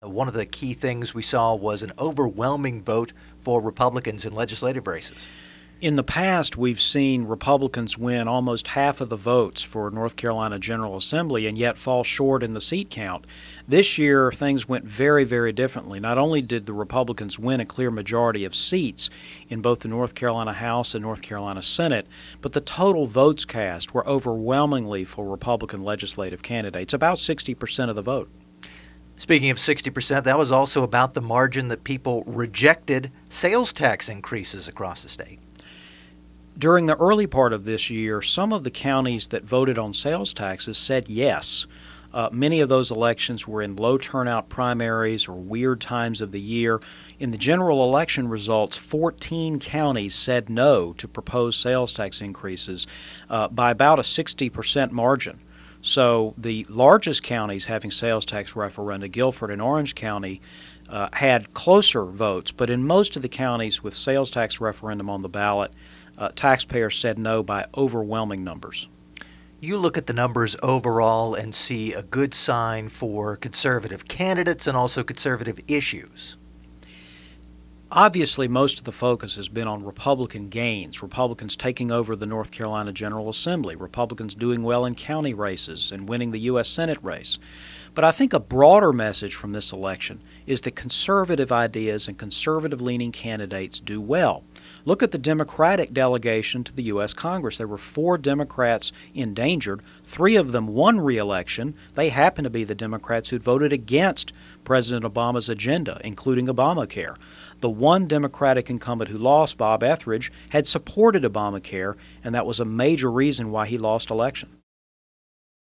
One of the key things we saw was an overwhelming vote for Republicans in legislative races. In the past, we've seen Republicans win almost half of the votes for North Carolina General Assembly and yet fall short in the seat count. This year, things went very, very differently. Not only did the Republicans win a clear majority of seats in both the North Carolina House and North Carolina Senate, but the total votes cast were overwhelmingly for Republican legislative candidates, about 60% of the vote. Speaking of 60%, that was also about the margin that people rejected sales tax increases across the state. During the early part of this year, some of the counties that voted on sales taxes said yes. Many of those elections were in low turnout primaries or weird times of the year. In the general election results, 14 counties said no to proposed sales tax increases by about a 60% margin. So the largest counties having sales tax referenda, Guilford and Orange County, had closer votes, but in most of the counties with sales tax referendum on the ballot, taxpayers said no by overwhelming numbers. You look at the numbers overall and see a good sign for conservative candidates and also conservative issues. Obviously, most of the focus has been on Republican gains, Republicans taking over the North Carolina General Assembly, Republicans doing well in county races and winning the U.S. Senate race. But I think a broader message from this election is that conservative ideas and conservative-leaning candidates do well. Look at the Democratic delegation to the U.S. Congress. There were 4 Democrats endangered. 3 of them won re-election. They happen to be the Democrats who voted against President Obama's agenda, including Obamacare. The one Democratic incumbent who lost, Bob Etheridge, had supported Obamacare, and that was a major reason why he lost election.